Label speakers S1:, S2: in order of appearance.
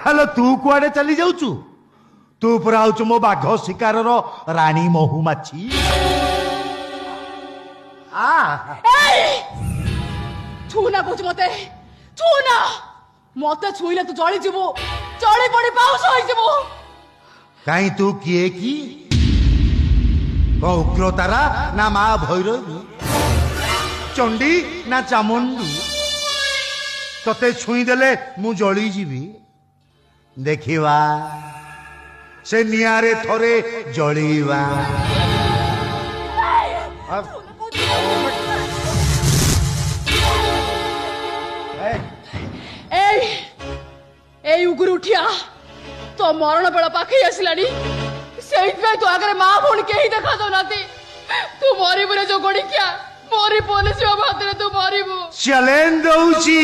S1: hello तू कुआडे चली जाऊचु तू पुरा आउचु मो बाघ शिकार रानी महुमाछी
S2: छूना कौच मते छूना मते छुईले तू जली जीवु जली पड़ी पाउस होई जीवु
S1: काई तू किए की उग्रतारा ना माँ भैरवी चंडी ना चामुंडी तते छुई देले मु जली जीवी देखिवा से नियारे थरे जलीवा
S2: ए उगुर उठिया तो मरण बेला पाखे आसलानी तो आगे माँ भूण के देखा दो नाती तू मरबू रे जो गोड़ी क्या मरी पुलिस भात तू मरबू
S1: चैलेंज दउची